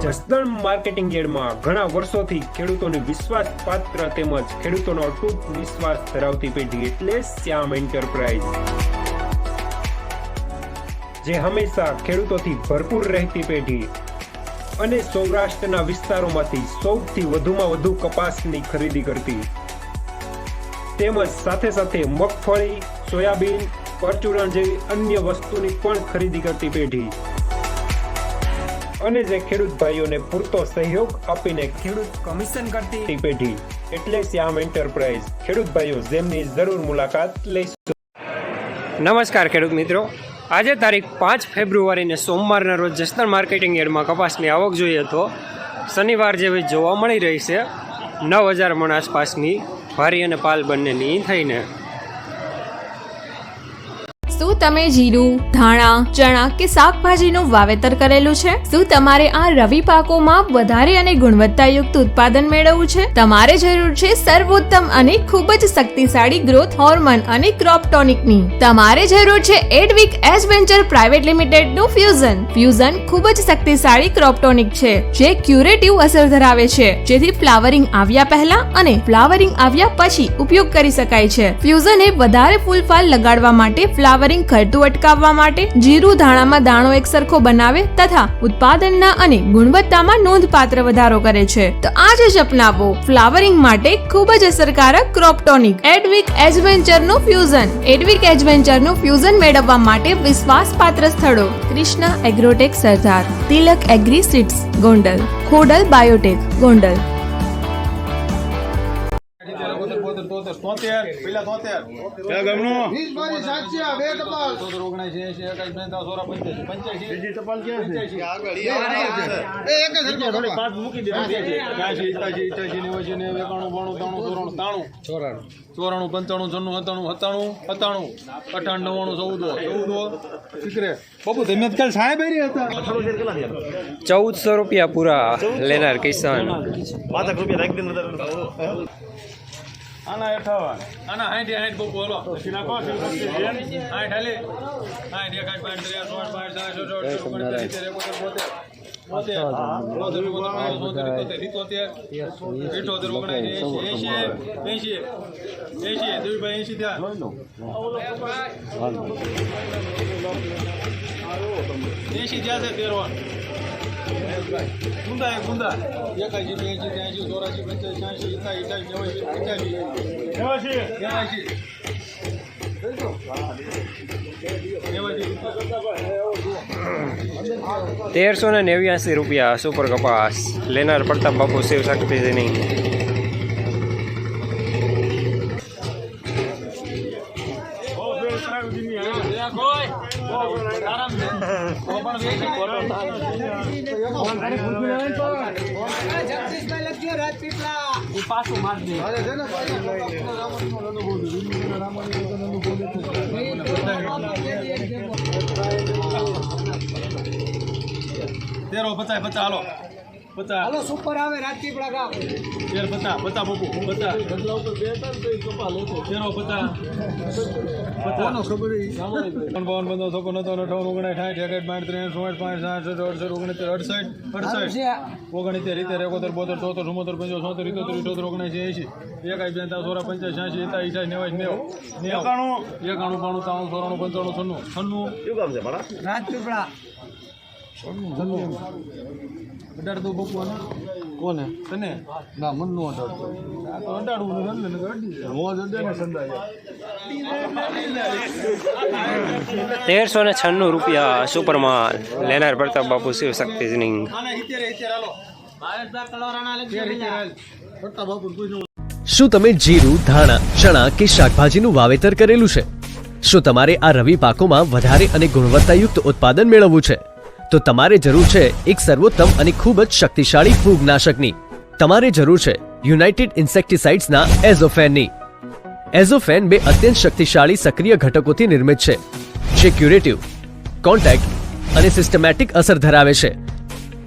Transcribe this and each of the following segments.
Jasdan marketing યાર્ડમાં ઘણા વર્ષોથી ખેડૂતોની વિશ્વાસપાત્ર તેમજ ખેડૂતોનો અતૂટ વિશ્વાસ ધરાવતી પેઢી એટલે શ્યામ એન્ટરપ્રાઇઝ, જે હંમેશા ખેડૂતોથી ભરપૂર રહેતી પેઢી અને સૌરાષ્ટ્રના વિસ્તારોમાંથી સૌથી વધુમાં વધુ કપાસની ખરીદી કરતી તેમજ સાથે સાથે મગફળી, સોયાબીન, પરચુરણ જેવી અન્ય વસ્તુની પણ ખરીદી કરતી પેઢી અને જે ખેડૂત ભાઈઓને પૂરતો સહયોગ આપીને ખેડૂત કમિશન કરતી પેઢી એટલે શ્યામ એન્ટરપ્રાઇઝ. ખેડૂત ભાઈઓ જેમની જરૂર મુલાકાત લઈશું. નમસ્કાર ખેડૂત મિત્રો, આજે તારીખ 5 ફેબ્રુઆરીને સોમવારના રોજ જસદણ માર્કેટિંગ યાર્ડમાં કપાસની આવક જોઈએ તો શનિવાર જેવી જોવા મળી રહી છે. 9000 મણ આસપાસની ભારી અને પાલ બંનેની થઈને. શું તમે જીરું, ધાણા, ચણા કે શાકભાજીનું વાવેતર કરેલું છે? શું તમારે આ રવિ પાકોમાં વધારે અને ગુણવત્તાયુક્ત ઉત્પાદન મેળવવું છે? તમારે જરૂર છે સર્વોત્તમ અને ખૂબ જ શક્તિશાળી ગ્રોથ હોર્મોન અને ક્રોપ ટોનિકની. તમારે જરૂર છે એડવિક એડવેન્ચર પ્રાઇવેટ લિમિટેડ નું ફ્યુઝન. ફ્યુઝન ખૂબ જ શક્તિશાળી ક્રોપ ટોનિક છે જે ક્યુરેટિવ અસર ધરાવે છે, જેથી ફ્લાવરિંગ આવ્યા પહેલા અને ફ્લાવરિંગ આવ્યા પછી ઉપયોગ કરી શકાય છે. ફ્યુઝન એ વધારે ફૂલફાલ લગાડવા માટે, ફ્લાવરિંગ ખરતું અટકાવવા માટે, જીરું ધાણામાં દાણો એક સરખો બનાવે તથા ઉત્પાદનના અને ગુણવત્તામાં નોંધપાત્ર વધારો કરે છે. તો આજે જ અપનાવો ફ્લાવરિંગ માટે ખૂબ જ અસરકારક ક્રોપ ટોનિક એડવિક એડવેન્ચર નું ફ્યુઝન. એડવિક એડવેન્ચર નું ફ્યુઝન મેળવવા માટે વિશ્વાસપાત્ર સ્થળો: Krishna agrotech Sardar, Tilak agri seeds Gondal, Khodal biotech Gondal. ચોરાણું 95 97 97 97 98 બાપુ તમે કાલ સાહેબ હતા 1400 રૂપિયા પૂરા લેનાર કિસાન. આના 58 આના 60 બહુ બોલો નાખો 60 હાલે 1389 રૂપિયા સુપર કપાસ લેનાર પ્રતાપ બાપુ શિવ શક્તિની. તેરો 50 હાલો 50 હાલો સુપર આવે રાજપીપળા ગામ 50 બાપુ 50 બદલાવ તો બે ત્રણ તો કપા લેતો તેરો 50 કોનો ખબર ઈ પવન બંધો થકો નતો 58 59 60 61 62 63 68 રાજપીપળા અડાડતો બપુ કોને તને ના મન નો અડાડતો આ તો અડાડવું ને રંગ ને અડી મોજ અડે ને સંદાય. 1396 રૂપિયા સુપરમાલ લેનાર પ્રતાપ બાપુ શિવ શક્તિની. શું તમે જીરું, ધાણા, ચણા કે શાકભાજીનું વાવેતર કરેલું છે? શું તમારે આ રવિ પાકોમાં વધારે અને ગુણવત્તાયુક્ત ઉત્પાદન મેળવવું છે? તો તમારે જરૂર છે એક સર્વોત્તમ અને ખૂબ જ શક્તિશાળી ફૂગનાશકની. તમારે જરૂર છે યુનાઇટેડ ઇન્સેક્ટિસાઇડ્સના એઝોફેનની. એઝોફેન બે અત્યંત શક્તિશાળી સક્રિય ઘટકોથી નિર્મિત છે, જે ક્યુરેટિવ, કોન્ટેક્ટ અને સિસ્ટમેટિક અસર ધરાવે છે.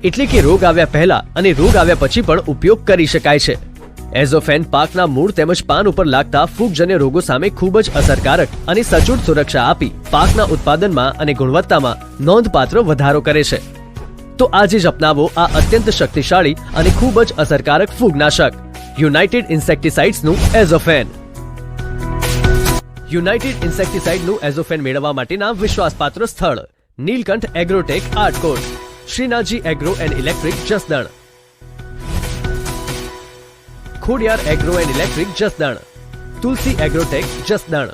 એટલે કે રોગ આવ્યા પહેલા અને રોગ આવ્યા પછી પણ ઉપયોગ કરી શકાય છે. એઝોફેન પાકના મૂળ તેમજ પાન ઉપર લાગતા ફૂગજન્ય રોગો સામે ખૂબ જ અસરકારક અને સચોટ સુરક્ષા આપી પાકના ઉત્પાદનમાં અને ગુણવત્તામાં નોંધપાત્ર વધારો કરે છે. તો આજે જ અપનાવો આ અત્યંત શક્તિશાળી અને ખૂબ જ અસરકારક ફૂગનાશક યુનાઇટેડ ઇન્સેક્ટિસાઇડ્સનું એઝોફેન. યુનાઇટેડ ઇન્સેક્ટિસાઇડનું એઝોફેન મેળવવા માટેના વિશ્વાસપાત્ર સ્થળ Nilkanth agrotech Atkot, Shrinathji agro and electric Jasdan, Khodiyar agro and electric Jasdan, Tulsi agrotech Jasdan.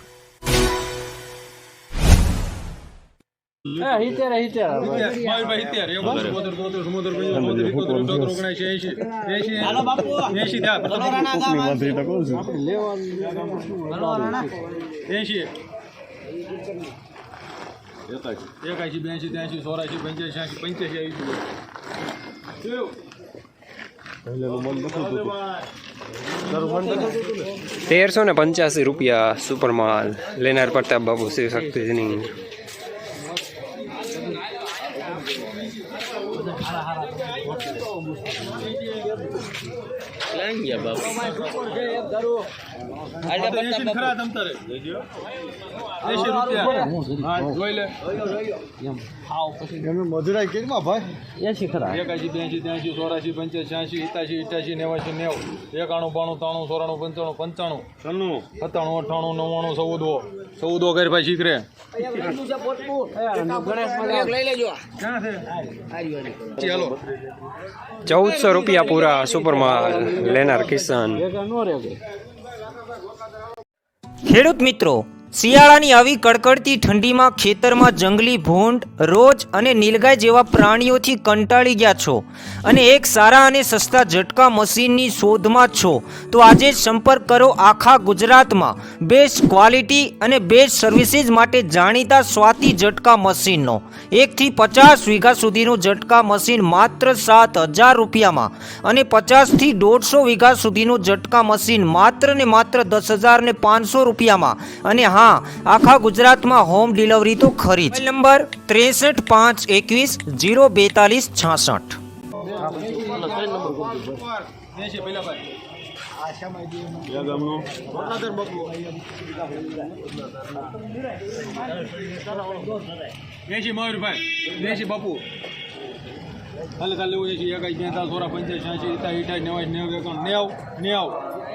એકાશી 82 83 84 ₹1385 સુપરમાલ લેનાર પ્રતાપ બાબુ શિવ શક્તિની. ખરા તમ તારે 80 રૂપિયા. હા જોઈ લે. મધુરાઈ કેટલા ભાઈ? 81 82 83 84 85 86 87 88 90 91 92 93 94 95 96 97 કરી ભાઈ શીખરે. ચાલો ₹1400 પૂરા સુપરમાલ લેનાર કિશન. ખેડૂત મિત્રો, શિયાળાની આવી કડકડતી ઠંડીમાં ખેતરમાં જંગલી ભૂંડ, રોજ અને નીલગાય જેવા પ્રાણીઓથી કંટાળી ગયા છો અને એક સારા અને સસ્તા ઝટકા મશીનની શોધમાં છો તો આજે જ સંપર્ક કરો આખા ગુજરાતમાં બેસ્ટ ક્વોલિટી અને બેસ્ટ સર્વિસીસ માટે જાણીતા સ્વાતિ ઝટકા મશીનનો. 1 થી 50 વીઘા સુધીનું ઝટકા મશીન માત્ર 7,000 રૂપિયામાં અને 50 થી 150 વીઘા સુધીનું ઝટકા મશીન માત્ર ને માત્ર 10,500 રૂપિયામાં. અને હા, આખા ગુજરાતમાં હોમ ડિલિવરી તો ખરી જ. નંબર 63 65 બાપુ હાલ કાલે લેવું છે. 81 84 85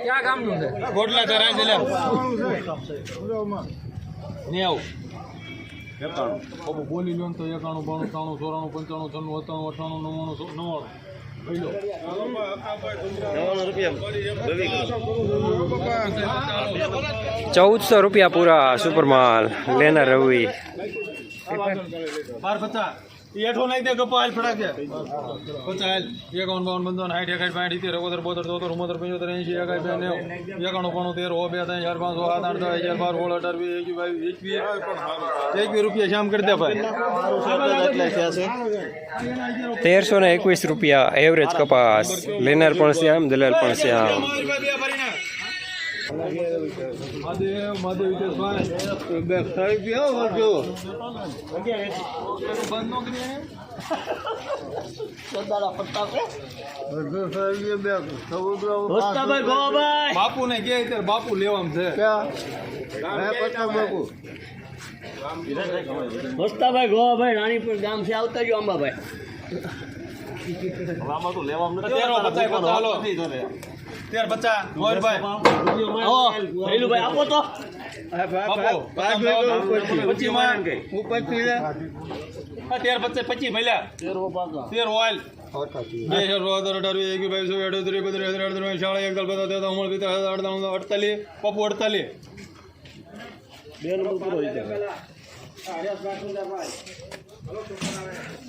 ક્યાં ગામનું છે? ગોડલા તો રાજેલા 90 બાપુ બોલી લો તો 91 92 93 94 95 ₹1400 પૂરા સુપરમાલ લેનાર રવિ. 12 એઠો નાખી દે ગપ્પા હાલ ફડા કે 50 51 52 55 60 61 72 73 74 75 રૂપિયા શામ કરી દે ભાઈ. ₹1321 એવરેજ કપાસ લેનાર પણ શ્યામ, દલાલ પણ શ્યામ. બાપુ ને કે બાપુ લેવા છે. હોસ્તાભાઈ ગોવાભાઈ રાણીપુર ગામ છે, આવતા જો અંબાભાઈ. આપો તો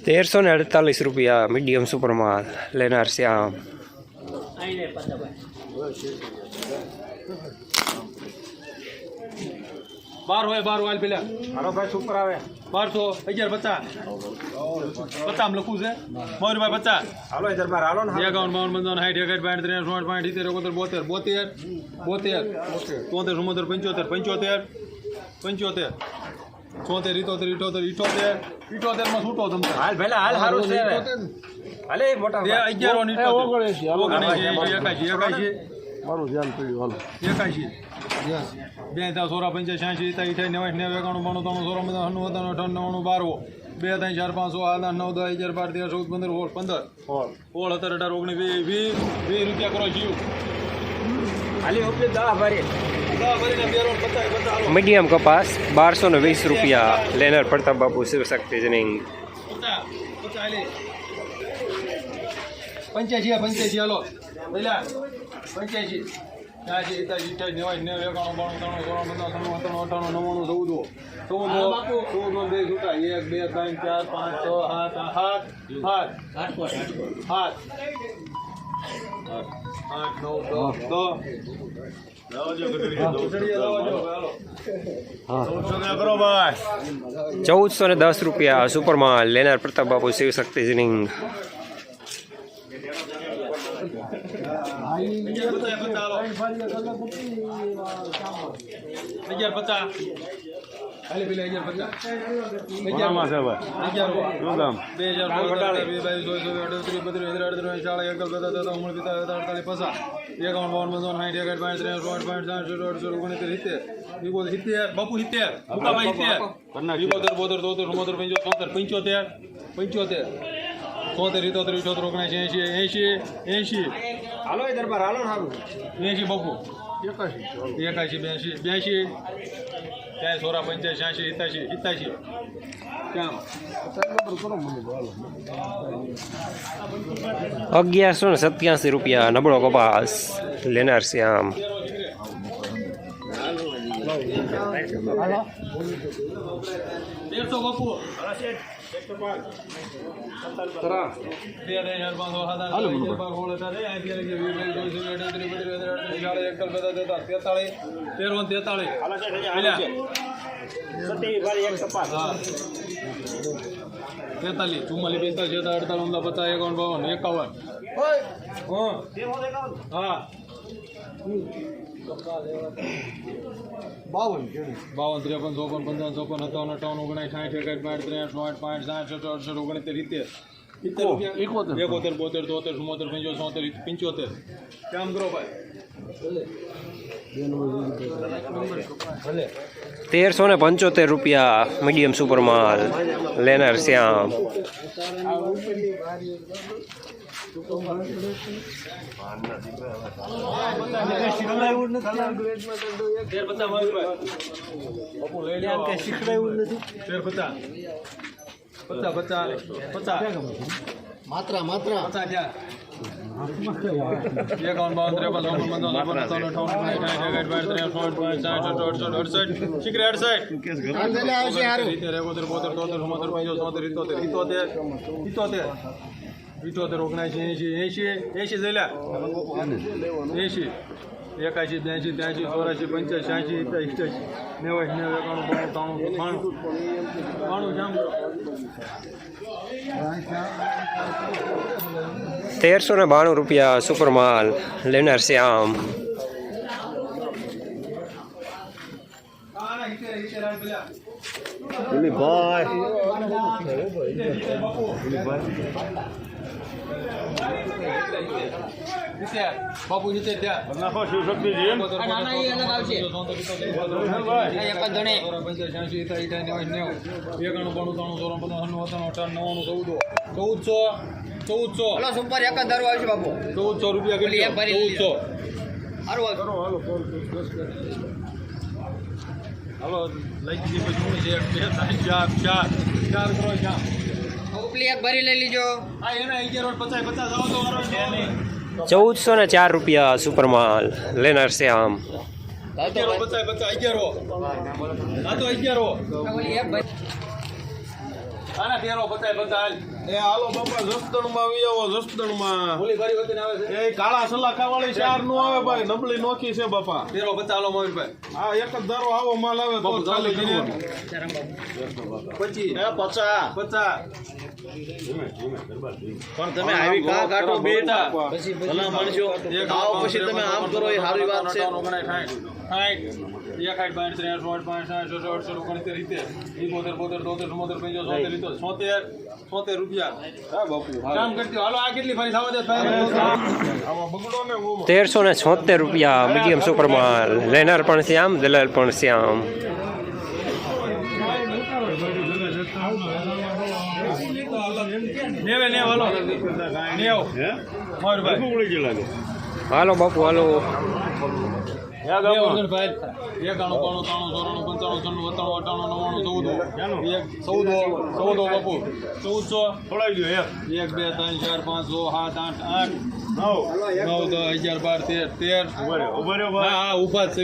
₹1348 મીડિયમ સુપરમાલ લેનાર શ્યામ. બાર હોય પેલા હારો ભાઈ સુપર આવે 1200 11 50 લખું છે મોરભાઈ 50 હાલો 1012 હાલો ને 51 52 માં છૂટો તમને હાલ ભલે હાલ હારું છે હાલે મોટા 11 મારું ધ્યાન પડ્યું હાલો 81 2 સોરા 85 86 90 91 92 93 94 95 96 97 98 99 12 2 3 4 5 6 7 8 9 10 11 12 13 14 15 16 17 18 19 20 રૂપિયા કરો જીવ ખાલી ઓકે 10 ભરી ભરીને બેરોડ બતાય બતાવો મીડિયમ કપાસ 1220 રૂપિયા લેનર પ્રતાપ બાપુ શિવશક્તિ જનિંગ 85 હાલો પહેલા 85 ત્યાંથી 87 88 ₹1410 રૂપિયા સુપરમાલ લેનર પ્રતાપ બાપુ શિવશક્તિ જનિંગ 80 હાલો એ દરબાર હાલો સારું 80 બાપુ 81 82 ત્યાં સોરા 85 86 87 ક્યાં 1187 રૂપિયા નબળો કપાસ લેનર શ્યામ 150 બાપુ 52 53 54 55 57 58 59 60 61 62 63 75 કામ કરો ભાઈ 1375 રૂપિયા મીડિયમ સુપરમાલ લેનર શ્યામ 1392 રૂપિયા સુપરમાલ લેનર શ્યામ 70 બાપુ 70 ત્યાં નાખો શિવશક્તિ જી હાલો લઈ દીધી પછી 4 ભરી લઈ લીજો. આ એના 1150 આવો તો વારો છે નહીં 1404 રૂપિયા સુપરમાલ લેનર શ્યામ 1150 આ તો 11 આના 1350 એ હાલો બાપા જસદણમાં આવી આવો જસદણમાં ઓલી ઘરી વતન આવે છે એ કાળા સલાખા વાળી ચાર નો આવે ભાઈ નબળી નોખી છે બાપા 1350 હાલો મયુરભાઈ આ એક જ ધારો આવો માલ આવે તો ચાલી કરીને 25 પણ તમે આવી કા કાઢો બેટા પછી ભલા માણસો આવો પછી તમે આમ કરો એ સારી વાત છે. 70 રૂપિયા કામ કરતી હાલો આ કેટલી ફરી થવા દે 1376 રૂપિયા મીડિયમ સુપરમાલ લેનર પણ શ્યામ દલાલ પણ શ્યામ નેવે નેવ હાલો નેવ મારું ભાઈ હાલો બાપુ હાલો. ભાઈ 91 92 93 94 95 96 97 14 બાપુ 1400 થોડાવી દો 1 2 3 4 5 6 7 8 9 9 10 11 12 13 હા ઉભા જ છે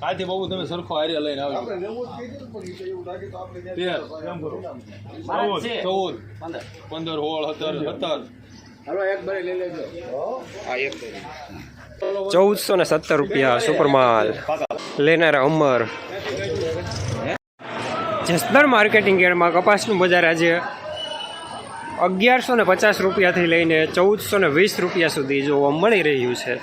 કાથી બાબુ તમે સરખો હારી લઈને આવજો 13 14 15 16 17 1417 રૂપિયા સુપરમાલ લેનારા અમર. જસદણ માર્કેટિંગ યાર્ડમાં કપાસનું બજાર આજે 1150 રૂપિયાથી લઈને 1420 રૂપિયા સુધી જોવા મળી રહ્યું છે.